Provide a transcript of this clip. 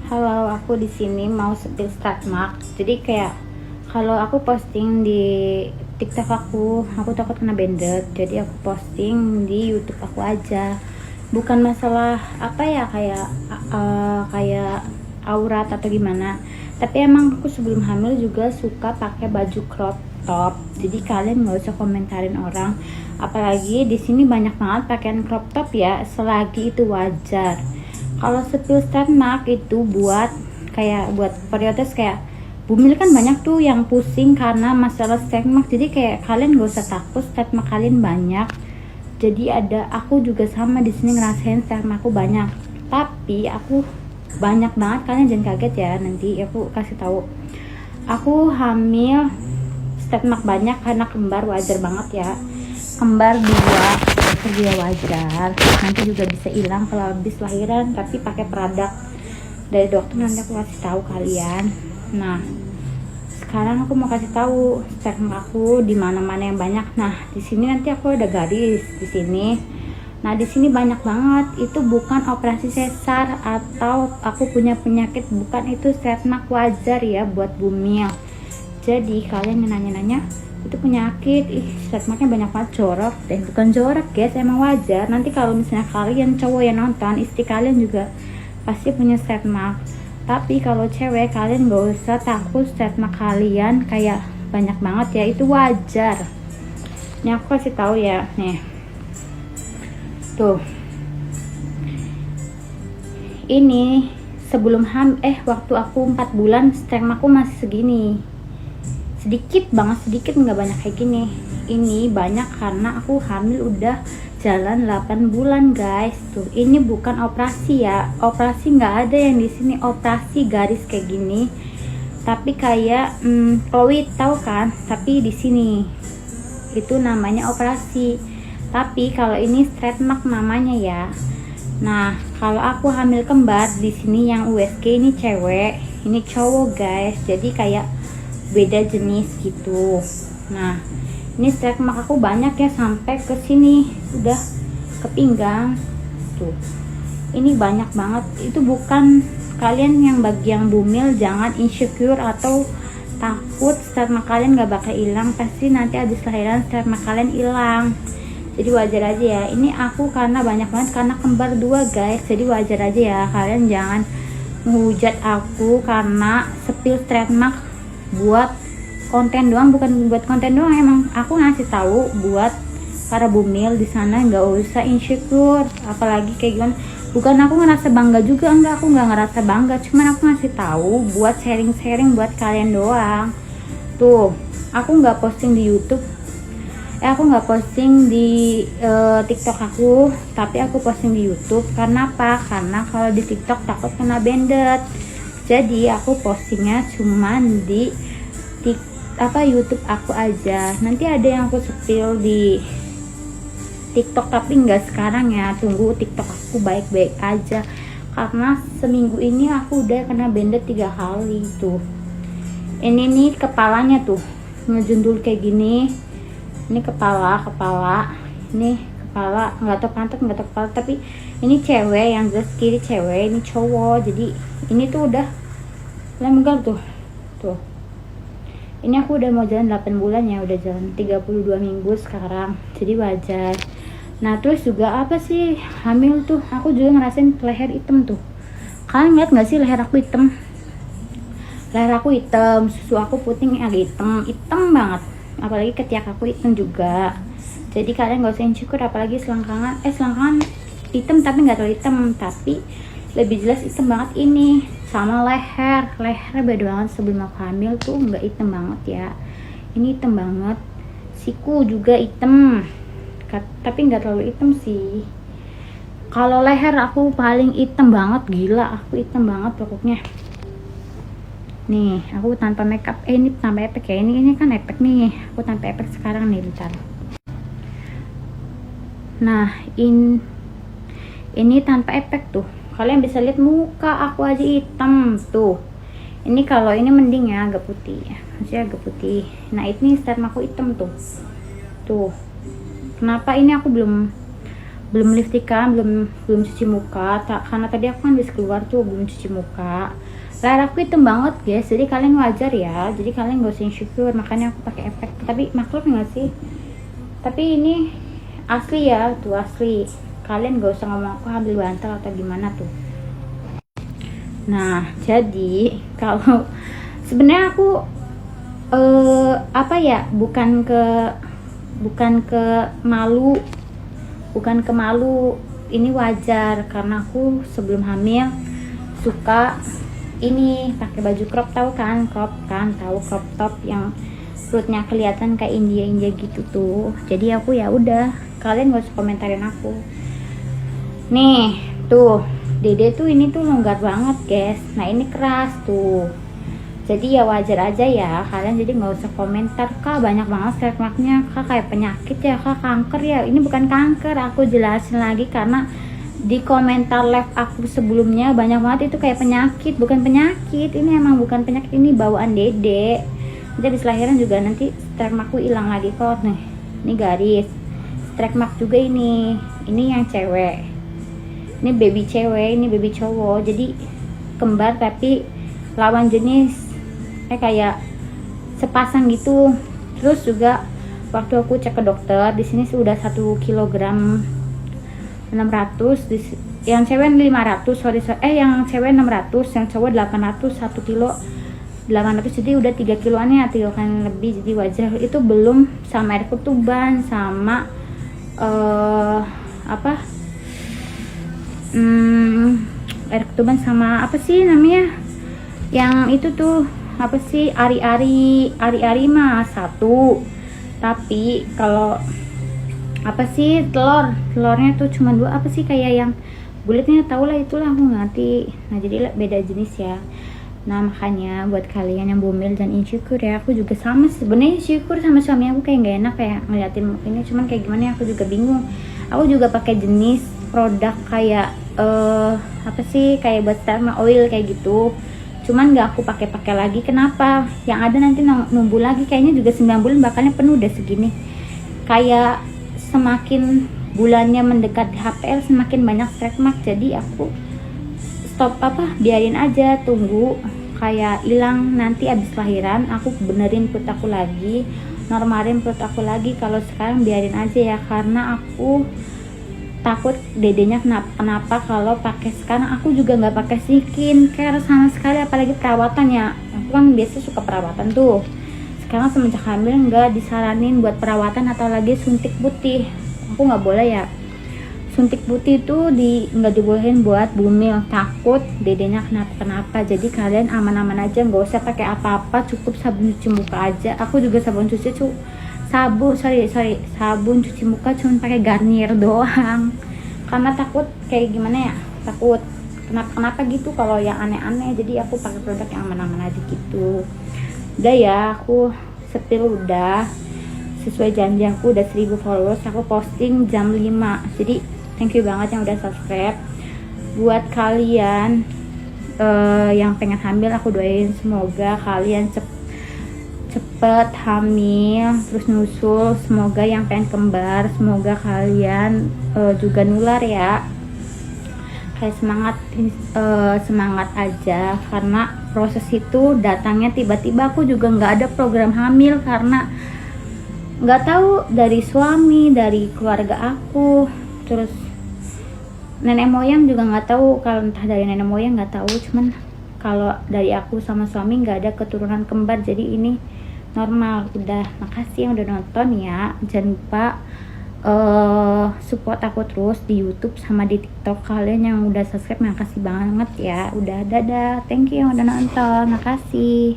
Halo, aku di sini mau spill start mark. Jadi kayak kalau aku posting di TikTok aku takut kena banned. Jadi aku posting di YouTube aku aja. Bukan masalah apa ya kayak aurat atau gimana. Tapi emang aku sebelum hamil juga suka pakai baju crop top. Jadi kalian nggak usah komentarin orang. Apalagi di sini banyak banget pakaian crop top ya. Selagi itu wajar. Kalau spill start mark itu buat periodes kayak bumil kan banyak tuh yang pusing karena masalah start mark. Jadi kayak kalian gak usah takut start mark kalian banyak. Jadi aku juga sama di sini ngerasain start mark aku banyak. Tapi aku banyak banget, kalian jangan kaget ya, nanti aku kasih tahu. Aku hamil start mark banyak karena kembar, wajar banget ya. Kembar 2 dia wajar, nanti juga bisa hilang kalau habis lahiran, tapi pakai produk dari dokter, nanti aku kasih tahu kalian. Nah, sekarang aku mau kasih tahu start mark aku di mana-mana yang banyak. Nah, di sini nanti aku ada garis di sini. Nah, di sini banyak banget. Itu bukan operasi sesar atau aku punya penyakit, bukan, itu start mark wajar ya buat bumil. Jadi kalian yang nanya-nanya itu penyakit, start marknya banyak banget, jorok deh. Bukan jorok guys, emang wajar. Nanti kalau misalnya kalian cowok yang nonton, istri kalian juga pasti punya start mark. Tapi kalau cewek, kalian gak usah takut start mark kalian kayak banyak banget ya, itu wajar. Ini aku kasih tahu ya, nih tuh, ini sebelum waktu aku 4 bulan start mark aku masih segini, sedikit nggak banyak kayak gini. Ini banyak karena aku hamil udah jalan 8 bulan guys. Tuh, ini bukan operasi ya, operasi nggak ada yang di sini operasi garis kayak gini. Tapi kayak Chloe tahu kan, tapi di sini itu namanya operasi. Tapi kalau ini straight mark namanya ya. Nah, kalau aku hamil kembar di sini yang USG ini cewek, ini cowok guys. Jadi kayak beda jenis gitu. Nah, ini stretch mark aku banyak ya, sampai ke sini udah ke pinggang tuh. Ini banyak banget. Itu bukan, kalian yang bagi yang bumil jangan insecure atau takut stretch mark kalian gak bakal hilang. Pasti nanti habis lahiran stretch mark kalian hilang. Jadi wajar aja ya. Ini aku karena banyak banget karena kembar 2 guys. Jadi wajar aja ya, kalian jangan menghujat aku karena spill stretch mark buat konten doang. Bukan buat konten doang, emang aku ngasih tahu buat para bumil di sana nggak usah insecure. Apalagi kayak gimana, bukan aku ngerasa bangga juga, enggak, aku nggak ngerasa bangga, cuman aku ngasih tahu buat sharing buat kalian doang. Tuh, aku nggak posting di YouTube, aku nggak posting di TikTok aku, tapi aku posting di YouTube. Karena apa? Karena kalau di TikTok takut kena banned. Jadi aku postingnya cuman di YouTube aku aja. Nanti ada yang aku spill di TikTok, tapi nggak sekarang ya. Tunggu TikTok aku baik-baik aja. Karena seminggu ini aku udah kena banned 3 kali tuh. Ini nih kepalanya tuh ngejundul kayak gini. Ini kepala. Ini kepala, nggak tahu pantat, nggak tahu kepala. Tapi ini cewek, yang jelas kiri cewek, ini cowok. Jadi ini tuh udah lemgar tuh. Ini aku udah mau jalan 8 bulan ya, udah jalan 32 minggu sekarang. Jadi wajar. Nah, terus juga apa sih hamil tuh, aku juga ngerasain leher hitam tuh. Kalian lihat nggak sih leher aku hitam? Leher aku hitam, susu aku putih agak hitam banget. Apalagi ketiak aku hitam juga. Jadi kalian gak usah insecure, apalagi selangkangan hitam tapi nggak terlalu hitam, tapi lebih jelas hitam banget ini. Sama leher beda banget. Sebelum aku hamil tuh nggak hitam banget ya, ini hitam banget. Siku juga hitam, tapi nggak terlalu hitam sih. Kalau leher aku paling hitam banget, gila, aku hitam banget pokoknya. Nih, aku tanpa makeup. Ini tanpa efek ya. Ini kan efek nih. Aku tanpa efek sekarang nih, bentar. Nah, ini tanpa efek tuh. Kalian bisa lihat muka aku aja hitam tuh. Ini kalau ini mending ya, agak putih. Masih agak putih. Nah, ini start aku hitam tuh. Tuh. Kenapa ini aku belum belum liftikan, belum cuci muka karena tadi aku kan habis keluar tuh, belum cuci muka. Layar aku hitam banget guys, jadi kalian wajar ya, jadi kalian gak usah insecure, makanya aku pakai efek. Tapi maklum nggak sih, tapi ini asli ya, tuh asli, kalian gak usah ngomong aku ambil bantal atau gimana tuh. Nah jadi kalau sebenarnya aku apa ya, bukan ke malu, ini wajar karena aku sebelum hamil suka ini pakai baju crop, tahu kan tahu crop top yang perutnya kelihatan kayak India gitu tuh. Jadi aku ya udah, kalian gak usah komentarin aku. Nih tuh dede tuh ini tuh longgar banget guys, nah ini keras tuh, jadi ya wajar aja ya, kalian jadi nggak usah komentar, kak banyak banget stretch-marknya, kak kayak penyakit ya, kak kanker ya. Ini bukan kanker, aku jelasin lagi karena di komentar live aku sebelumnya banyak banget itu kayak penyakit. Bukan penyakit, ini emang bukan penyakit, ini bawaan dede. Nanti habis lahiran juga nanti stretch markku hilang lagi kok. Nih ini garis stretch mark juga, ini yang cewek, ini baby cewek, ini baby cowok, jadi kembar tapi lawan jenis, kayak sepasang gitu. Terus juga waktu aku cek ke dokter, di sini sudah 1 kilogram 600, yang cewek 500, yang cewek 600, yang cowok 800, 1 kilo 800, jadi udah 3 kiloan ya, 3 kali lebih, jadi wajar. Itu belum sama air ketuban, sama air ketuban, sama apa sih namanya yang itu tuh, apa sih, ari-ari mah 1. Tapi kalau apa sih telurnya tuh cuma 2, apa sih kayak yang bulatnya, tau lah itulah, aku ngerti. Nah jadi beda jenis ya. Nah makanya buat kalian yang bomel dan insecure ya, aku juga sama sebenarnya, insecure sama suami aku, kayak gak enak kayak ngeliatin ini, cuman kayak gimana ya, aku juga bingung. Aku juga pakai jenis produk kayak apa sih, kayak buat derma oil kayak gitu, cuman gak aku pakai lagi. Kenapa? Yang ada nanti numbuh lagi, kayaknya juga 9 bulan bakalnya penuh udah segini. Kayak semakin bulannya mendekati HPL semakin banyak stretch mark, jadi aku stop, biarin aja, tunggu kayak hilang. Nanti abis lahiran aku benerin perut aku lagi, normalin perut aku lagi. Kalau sekarang biarin aja ya, karena aku takut dedenya kenapa kalau pakai. Sekarang aku juga nggak pakai skincare sama sekali, apalagi perawatan ya, aku kan biasa suka perawatan tuh. Sekarang semenjak hamil nggak disaranin buat perawatan atau lagi suntik putih. Aku nggak boleh ya, suntik putih itu nggak dibolehin buat bumil, takut dedenya kenapa. Jadi kalian aman-aman aja, nggak usah pakai apa-apa, cukup sabun cuci muka aja. Aku juga sabun cuci sabun cuci muka cuma pakai Garnier doang, karena takut kayak gimana ya, takut kenapa gitu kalau yang aneh-aneh. Jadi aku pakai produk yang aman-aman aja gitu. Udah ya, aku spill udah sesuai janji aku, udah 1000 followers. Aku posting jam 5, jadi thank you banget yang udah subscribe. Buat kalian yang pengen hamil, aku doain semoga kalian cepet hamil terus nyusul. Semoga yang pengen kembar, semoga kalian juga nular ya. Kayak semangat aja, karena proses itu datangnya tiba-tiba. Aku juga nggak ada program hamil karena nggak tahu dari suami, dari keluarga aku, terus nenek moyang juga nggak tahu. Kalau entah dari nenek moyang nggak tahu, cuman kalau dari aku sama suami nggak ada keturunan kembar, jadi ini normal. Udah, makasih yang udah nonton ya, jangan lupa support aku terus di YouTube sama di TikTok. Kalian yang udah subscribe makasih banget ya. Udah, dadah, thank you yang udah nonton, makasih.